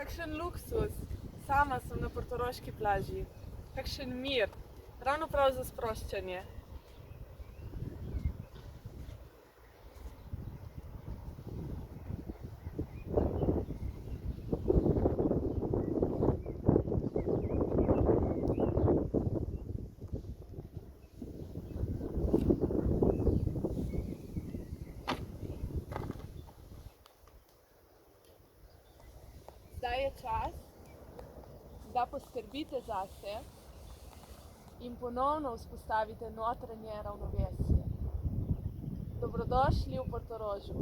Kakšen luksus, sama sem na portoroški plaži. Kakšen mir, ravno prav za sproščanje. Zdaj je čas, da poskrbite zase in ponovno vzpostavite notranje ravnovesje. Dobrodošli v Portorožu.